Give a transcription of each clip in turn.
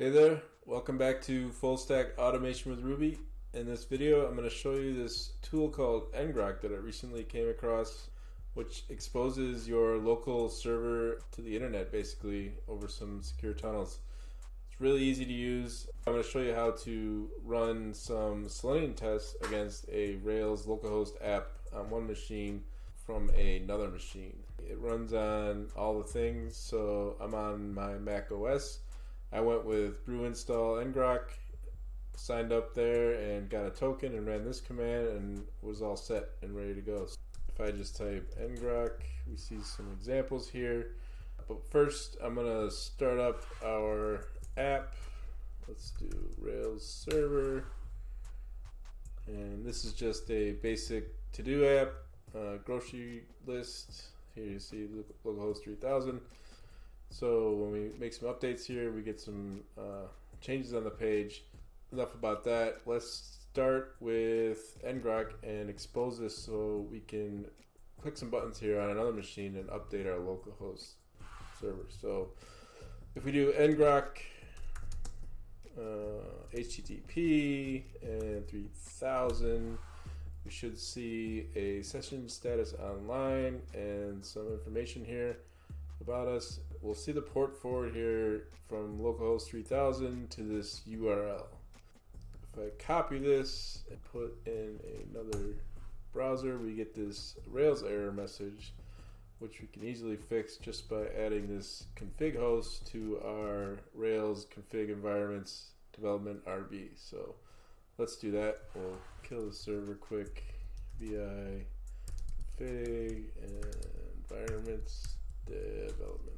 Hey there, welcome back to Full Stack Automation with Ruby. In this video, I'm going to show you this tool called Ngrok that I recently came across, which exposes your local server to the internet basically over some secure tunnels. It's really easy to use. I'm going to show you how to run some Selenium tests against a Rails localhost app on one machine from another machine. It runs on all the things, so I'm on my Mac OS. I went with brew install Ngrok, signed up there and got a token and ran this command and was all set and ready to go. So if I just type Ngrok, we see some examples here. But first, I'm going to start up our app. Let's do Rails server. And this is just a basic to-do app, grocery list. Here you see localhost 3000. So when we make some updates here, we get some changes on the page. Enough about that. Let's start with Ngrok and expose this so we can click some buttons here on another machine and update our localhost server. So if we do Ngrok HTTP and 3000, we should see a session status online and some information here about us. We'll see the port forward here from localhost 3000 to this URL. If I copy this and put in another browser, we get this Rails error message, which we can easily fix just by adding this config host to our Rails config environments development RB. So let's do that. We'll kill the server quick. vi config environments development.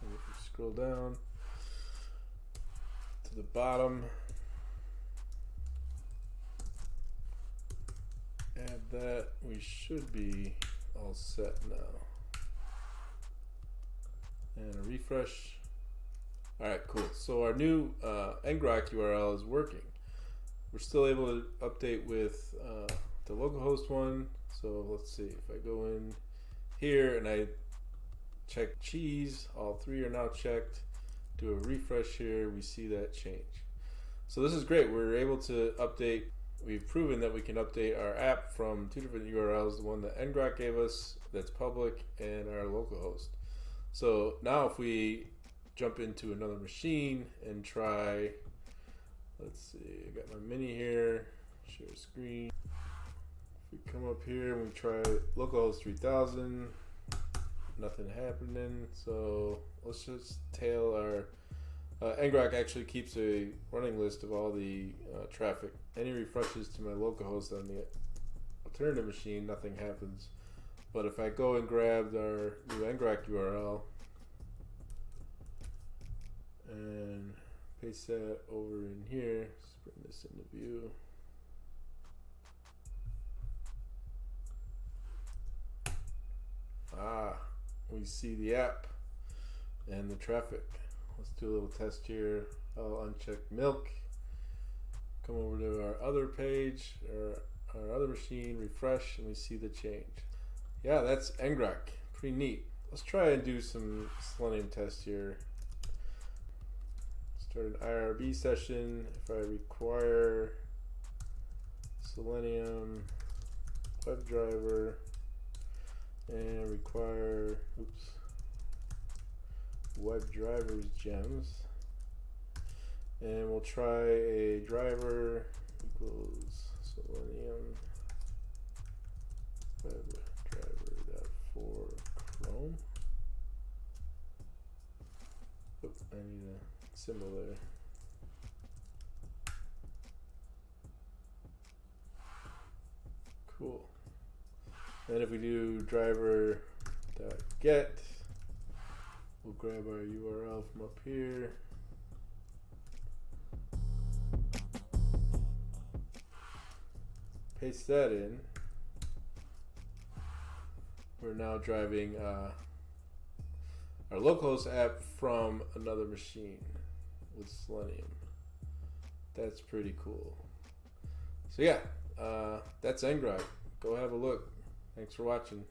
And if we scroll down to the bottom, add that, we should be all set now. And a refresh. Alright, cool. So our new Ngrok URL is working. We're still able to update with the localhost one. So let's see, if I go in here and I check cheese, all three are now checked. Do a refresh here, we see that change. So this is great. We're able to update. We've proven that we can update our app from two different URLs, the one that Ngrok gave us that's public and our localhost. So now if we jump into another machine and try, let's see, I got my mini here, share screen. If we come up here and we try localhost 3000, nothing happening. So let's just tail our Ngrok actually keeps a running list of all the traffic. Any refreshes to my localhost on the alternative machine, nothing happens. But if I go and grab our new Ngrok URL and paste that over in here, let's bring this into view. We see the app and the traffic. Let's do a little test here. I'll uncheck milk, come over to our other page or our other machine, refresh, and we see the change. Yeah, that's Ngrok. Pretty neat. Let's try and do some Selenium tests here. Start an IRB session. If I require Selenium WebDriver and require WebDriver's gems, and we'll try a driver equals Selenium WebDriver.for Chrome. Oops, I need a symbol there. Cool. Then if we do driver.get, we'll grab our URL from up here. Paste that in. We're now driving our localhost app from another machine with Selenium. That's pretty cool. So yeah, that's Ngrok. Go have a look. Thanks for watching.